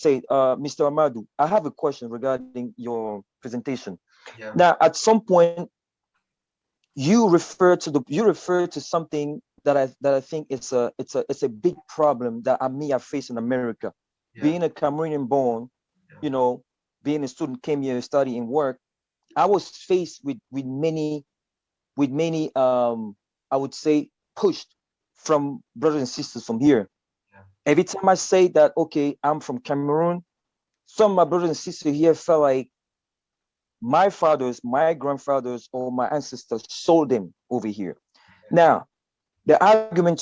say, Mr. Amadou, I have a question regarding your presentation. Yeah. Now, at some point, you refer to something that I think it's a big problem that I may have faced in America. Yeah. Being a Cameroonian born, Yeah. you know, being a student, came here to study and work. I was faced with many I would say pushed from brothers and sisters from here. Yeah. Every time I say that, okay, I'm from Cameroon, some of my brothers and sisters here felt like my fathers, my grandfathers, or my ancestors sold them over here. Now, the argument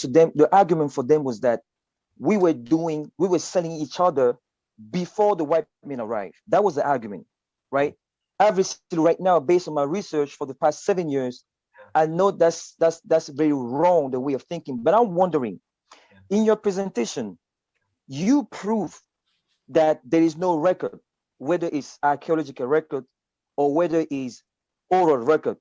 for them was that we were selling each other before the white men arrived. That was the argument, right? Obviously, right now, based on my research for the past 7 years, I know that's very wrong the way of thinking. But I'm wondering, Yeah. in your presentation, you prove that there is no record, whether it's archaeological record or whether it's oral record,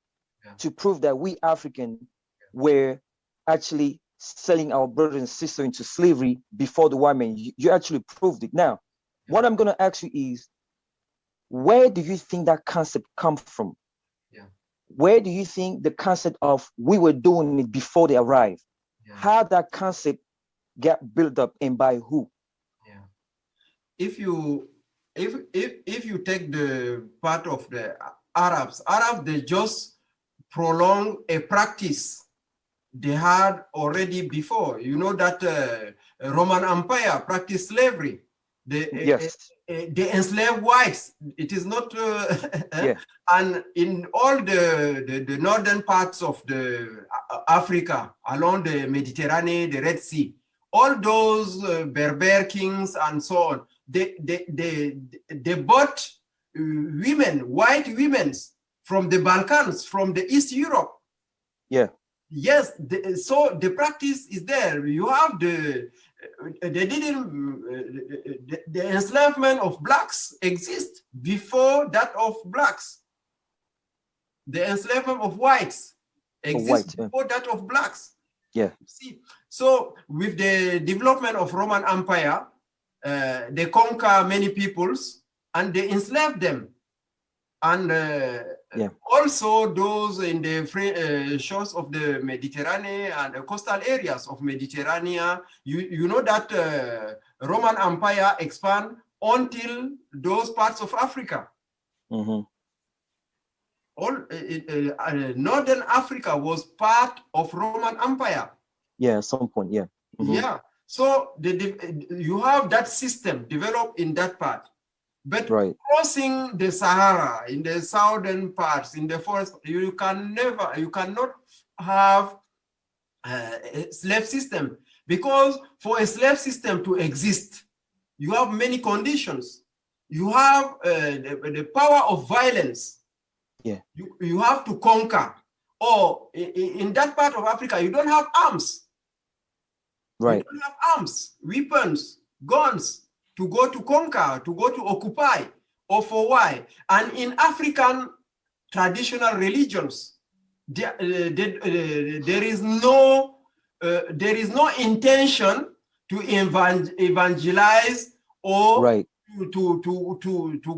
Yeah. to prove that we African were actually selling our brothers and sisters into slavery before the white man. You actually proved it. Now, Yeah. what I'm going to ask you is, where do you think that concept come from? Yeah. Where do you think the concept of we were doing it before they arrived? Yeah. How that concept get built up and by who? Yeah. If you take the part of the Arabs, they just prolong a practice they had already before. You know that Roman Empire practiced slavery. Yes. They enslave whites. It is not, Yeah. and in all the northern parts of the Africa, along the Mediterranean, the Red Sea, all those Berber kings and so on, they bought women, white women from the Balkans, from the East Europe. Yeah. Yes, so the practice is there. You have the enslavement of blacks exists before that of blacks. The enslavement of whites exists yeah. before that of blacks. Yeah. See, so with the development of Roman Empire, they conquer many peoples and they enslave them. And Yeah. also those in the shores of the Mediterranean and the coastal areas of Mediterranean, you know that Roman Empire expand until those parts of Africa. Mm-hmm. All Northern Africa was part of Roman Empire. Yeah, at some point, yeah. Mm-hmm. Yeah, so you have that system developed in that part. But Right. crossing the Sahara in the southern parts, in the forest, you cannot have a slave system, because for a slave system to exist, you have many conditions. You have the power of violence. Yeah. You have to conquer. Or in that part of Africa, you don't have arms. Right. You don't have arms, weapons, guns to go to conquer, to go to occupy, or for why? And in African traditional religions, there is no intention to evangelize or Right. to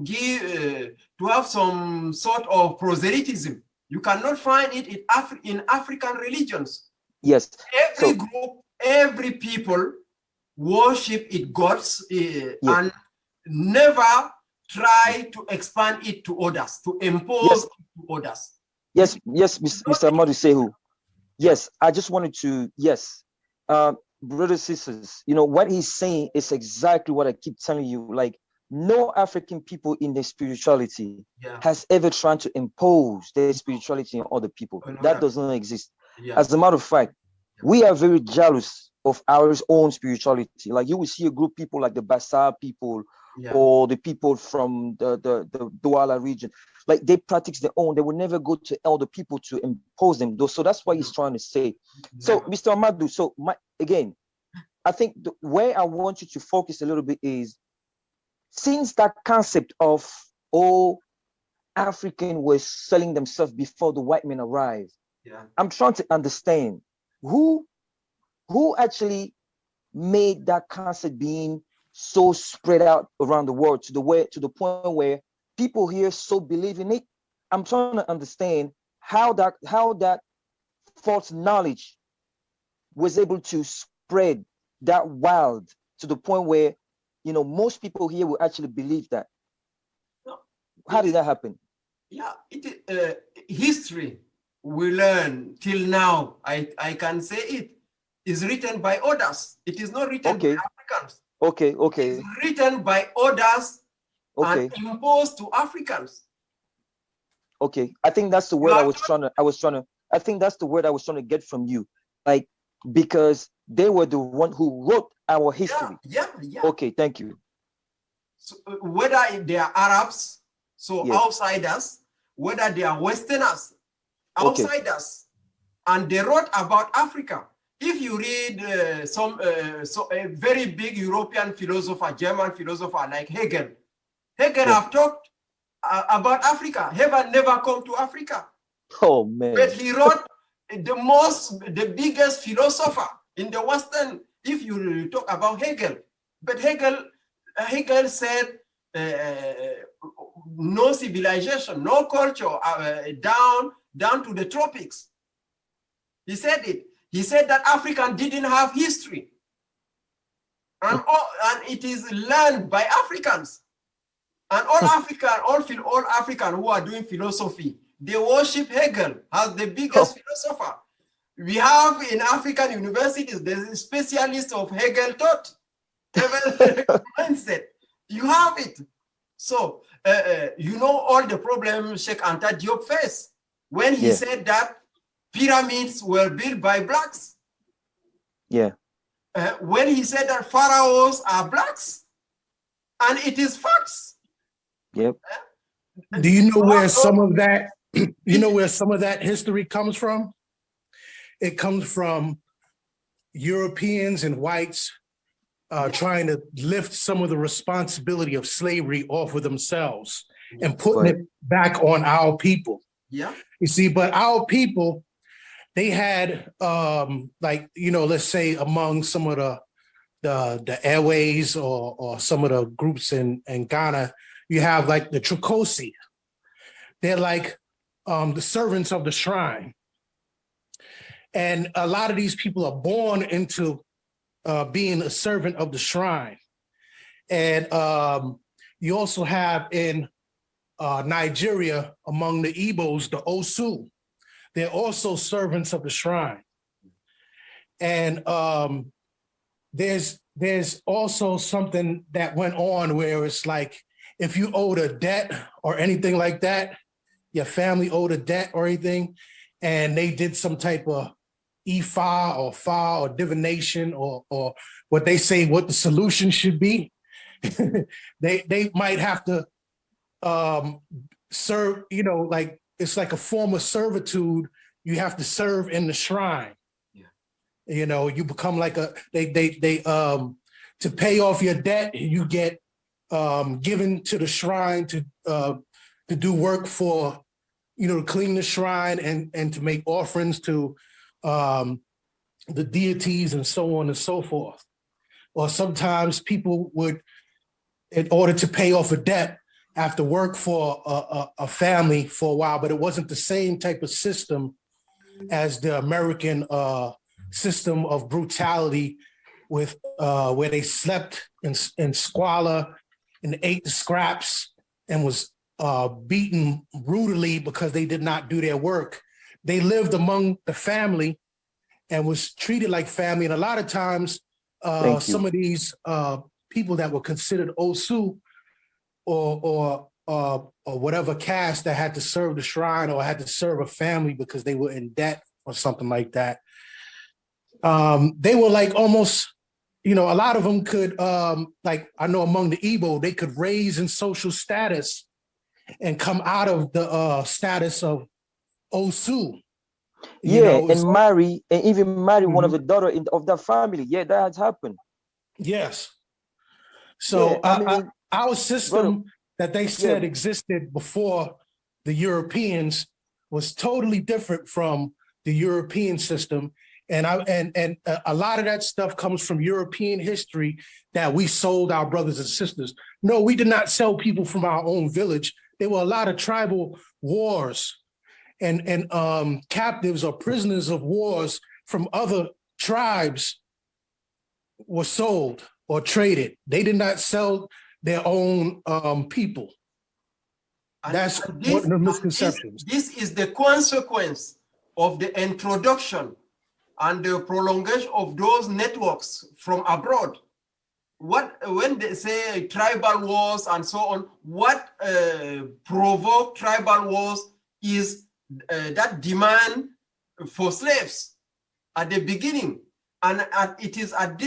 give to have some sort of proselytism. You cannot find it in African religions. Yes. Every So group, every people worship its gods yeah. and never try to expand it to others, to impose Yes. it to others. Yes. Yes, Mr. Amadu Sehu. Yes, I just wanted to, yes. Brothers, sisters, what he's saying is exactly what I keep telling you. Like, no African people in their spirituality Yeah. has ever tried to impose their spirituality on other people. Oh, no, That no. does not exist. Yeah. As a matter of fact, we are very jealous of our own spirituality. Like, you will see a group of people like the Bassa people, Yeah. or the people from the Douala region. Like, they practice their own. They will never go to elder people to impose them. So that's what he's trying to say. So, Never. Mr. Amadou, so again, I think the way I want you to focus a little bit is, since that concept of African was selling themselves before the white men arrived, Yeah. I'm trying to understand who actually made that concept being so spread out around the world to the point where people here so believe in it. I'm trying to understand how that false knowledge was able to spread that wild to the point where most people here will actually believe that. No, How did that happen? Yeah, history we learn till now. I can say it is written by others. It is not written Okay. by Africans. Okay, It okay, is written by others okay, and imposed to Africans. okay. I think that's the You word are I think that's the word I was trying to get from you. Like, because they were the one who wrote our history. yeah. Okay, thank you. So, whether they are Arabs, so Yeah. outsiders, whether they are Westerners, Okay. outsiders, and they wrote about Africa. If you read a very big European philosopher, German philosopher like Hegel, Yeah. have talked about Africa. Heaven never come to Africa. Oh man. But he wrote the biggest philosopher in the Western, if you talk about Hegel. But Hegel said no civilization, no culture down to the tropics. He said it. He said that African didn't have history. And it is learned by Africans. And all African who are doing philosophy, they worship Hegel as the biggest philosopher. We have in African universities, there's a specialist of Hegel thought, Hegel mindset. You have it. So, all the problems Sheikh Anta Diop faced when he said that pyramids were built by blacks. Yeah. When he said that pharaohs are blacks, and it is facts. Yep. Do you know where some of that, history comes from? It comes from Europeans and whites trying to lift some of the responsibility of slavery off of themselves and putting it back on our people. Yeah. You see, but our people, they had let's say among some of the airways or some of the groups in Ghana, you have like the Trikosi. They're like the servants of the shrine. And a lot of these people are born into being a servant of the shrine. And you also have in Nigeria, among the Igbos, the Osu. They're also servants of the shrine. And there's also something that went on where it's like, if you owed a debt or anything like that, your family owed a debt or anything, and they did some type of Ifa or Fa or divination or what they say what the solution should be, they might have to serve, like it's like a form of servitude. You have to serve in the shrine. Yeah. You become like to pay off your debt, you get given to the shrine to do work for, to clean the shrine and to make offerings to the deities and so on and so forth. Or sometimes people would, in order to pay off a debt, have to work for a family for a while, but it wasn't the same type of system as the American system of brutality with where they slept in squalor and ate the scraps and was beaten brutally because they did not do their work. They lived among the family and was treated like family. And a lot of times, some of these people that were considered Osu or whatever caste that had to serve the shrine or had to serve a family because they were in debt or something like that, they were like almost, a lot of them could, like I know among the Igbo, they could raise in social status and come out of the status of Osu. And marry, and even marry one of the daughter of that family. Yeah, that has happened. Yes. So our system that they said existed before the Europeans was totally different from the European system. And a lot of that stuff comes from European history that we sold our brothers and sisters. No, we did not sell people from our own village. There were a lot of tribal wars and captives or prisoners of wars from other tribes were sold or traded. They did not sell their own people. And That's this- one of the misconceptions. This is the consequence of the introduction and the prolongation of those networks from abroad. When they say tribal wars and so on, what provoked tribal wars is that demand for slaves at the beginning. And it is at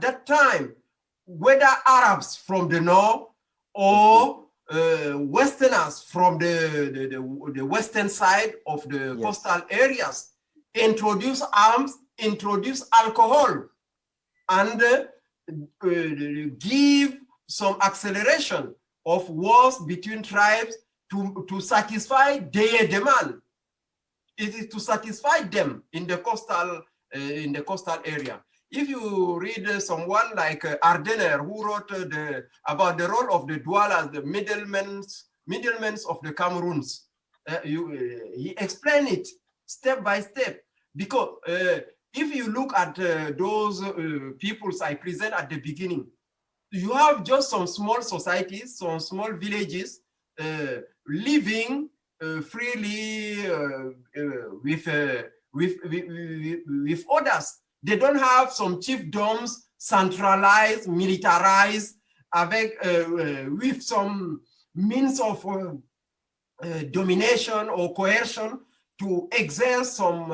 that time, whether Arabs from the north or Westerners from the western side of the Yes. coastal areas introduce arms, introduce alcohol, and give some acceleration of wars between tribes to satisfy their demand. It is to satisfy them in the coastal area. If you read someone like Ardener, who wrote about the role of the Doualas, the middlemen of the Cameroons, he explained it step by step. Because if you look at those peoples I present at the beginning, you have just some small societies, some small villages living freely with others. They don't have some chiefdoms centralized, militarized, with some means of domination or coercion to exert some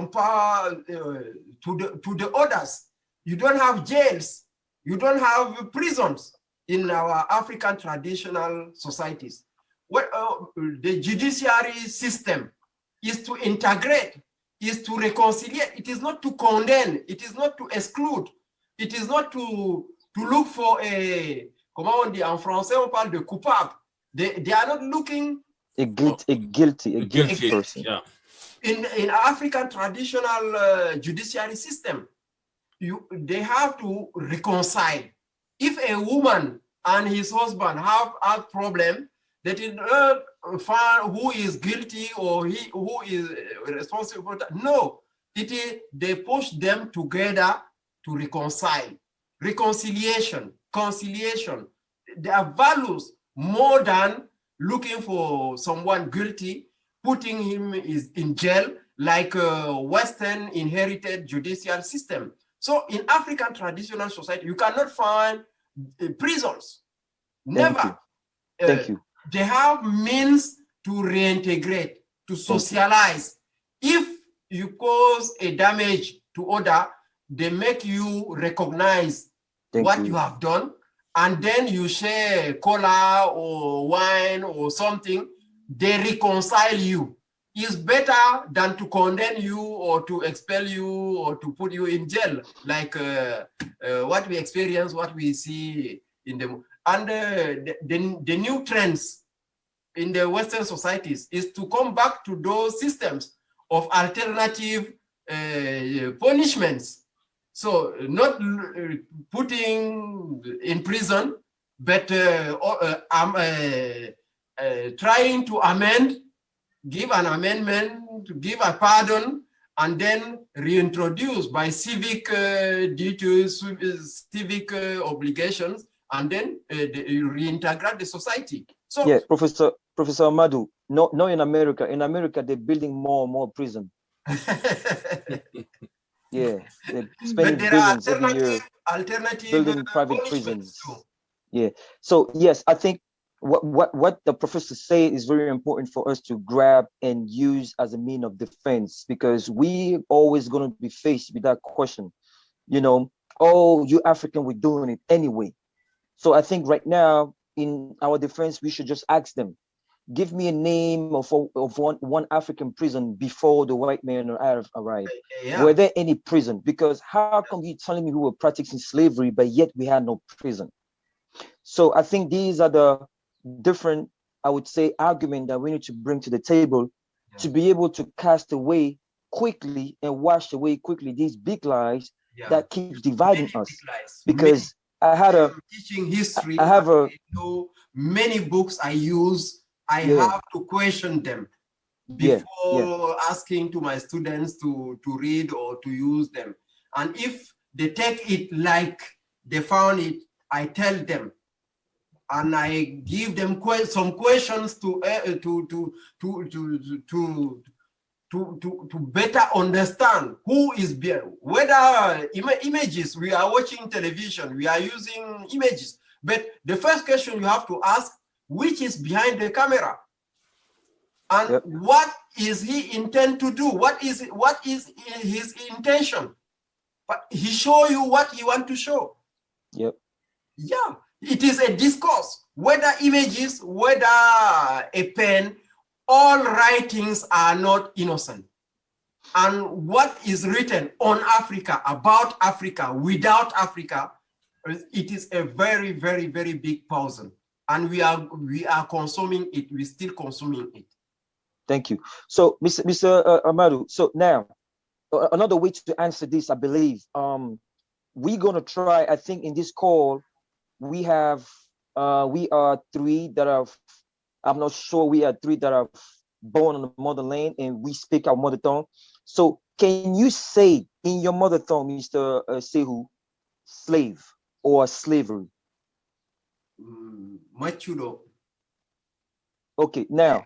power to the others. You don't have jails. You don't have prisons in our African traditional societies. What the judiciary system is to integrate, is to reconcile. It is not to condemn. It is not to exclude. It is not to look for a, comment on dit en français, on parle de coupable. They are not looking A guilty person. Yeah. in African traditional judiciary system. They have to reconcile. If a woman and his husband have a problem, that is find who is guilty or who is responsible for that. No, it is they push them together to reconcile. Reconciliation, conciliation. There are values more than looking for someone guilty, putting him in jail like a Western inherited judicial system. So in African traditional society, you cannot find prisons. Never. Thank you. They have means to reintegrate, to socialize. If you cause a damage to other, they make you recognize what you have done, and then you share cola or wine or something, they reconcile you. It's better than to condemn you or to expel you or to put you in jail, like what we experience, what we see in the... And the new trends in the Western societies is to come back to those systems of alternative punishments. So not putting in prison, but trying to amend, give an amendment, to give a pardon, and then reintroduce by civic duties, civic obligations, and then reintegrate the society. So yeah, Professor Amadou, no, in America. In America, they're building more and more prison. Yeah, they're spending billions every year alternative building private prisons. too. Yeah. So yes, I think what the professor say is very important for us to grab and use as a mean of defense, because we always going to be faced with that question, you know, oh, you African, we're doing it anyway. So I think right now in our defense, we should just ask them, give me a name of one African prison before the white man or Arab arrived. Yeah. Were there any prison? Because how come you telling me we were practicing slavery, but yet we had no prison? So I think these are the different, I would say, argument that we need to bring to the table to be able to cast away quickly and wash away quickly these big lies Yeah. that keeps dividing Many us. big lies. Because I had a, teaching history. I have a, I know many books I use. I Yeah. have to question them Yeah, before asking to my students to read or to use them. And if they take it like they found it, I tell them, and I give them some questions to better understand who is behind. Whether images, we are watching television, we are using images, but the first question you have to ask, which is behind the camera? And Yep. what is he intend to do? What is his intention? But he show you what he want to show. Yep. Yeah, it is a discourse. Whether images, whether a pen, all writings are not innocent. And what is written on Africa, about Africa, without Africa, it is a very, very, very big puzzle. And we are consuming it. We're still consuming it. Thank you. So, Mr. Amadou, so now, another way to answer this, I believe, we're going to try, I think in this call, we are three that are, I'm not sure, we are three that are born on the motherland and we speak our mother tongue. So can you say in your mother tongue, Mr. Sehu, slave or slavery? Machudo. Okay, now,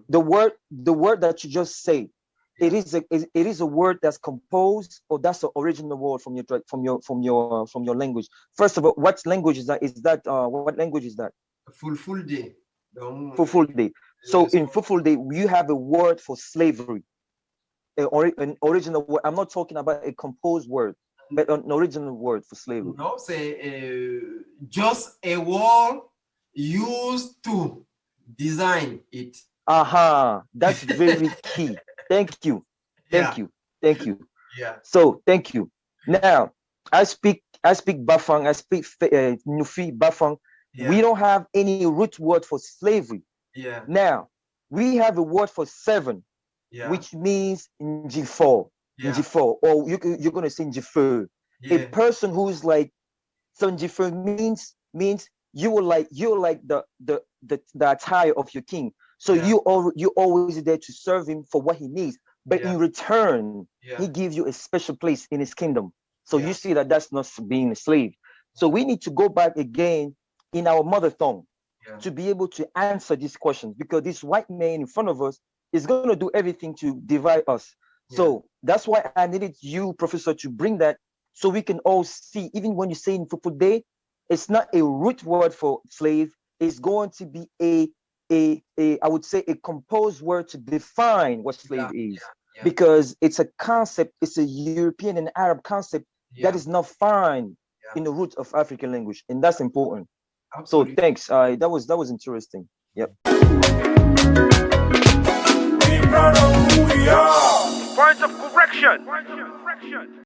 the word that you just say, it is a word that's composed, or that's the original word from your language. First of all, what language is that? What language is that? Fulfulde. Fulfulde. So in Fulfulde, you have a word for slavery, an original word. I'm not talking about a composed word, but an original word for slavery. No, say just a word used to design it. Aha, that's very key. Thank you. Thank you. Thank you. Yeah. So thank you. Now I speak Bafang, I speak Nufi Bafang. Yeah. We don't have any root word for slavery. Yeah. Now we have a word for seven, Yeah. which means Njifo. Yeah. Njifo, or you're gonna say Njifo. Yeah. A person who's like, so Njifo means you're like the attire of your king. So Yeah. you always there to serve him for what he needs, but Yeah. in return, Yeah. he gives you a special place in his kingdom. So Yeah. you see that that's not being a slave. So we need to go back again in our mother tongue to be able to answer these questions, because this white man in front of us is going to do everything to divide us. So that's why I needed you, Professor, to bring that so we can all see, even when you say in Fufu Day, it's not a root word for slave, it's going to be I would say a composed word to define what slave is. Because it's a concept, it's a European and Arab concept that is not found in the root of African language, and that's important. Absolutely. So thanks. That was interesting. Yep.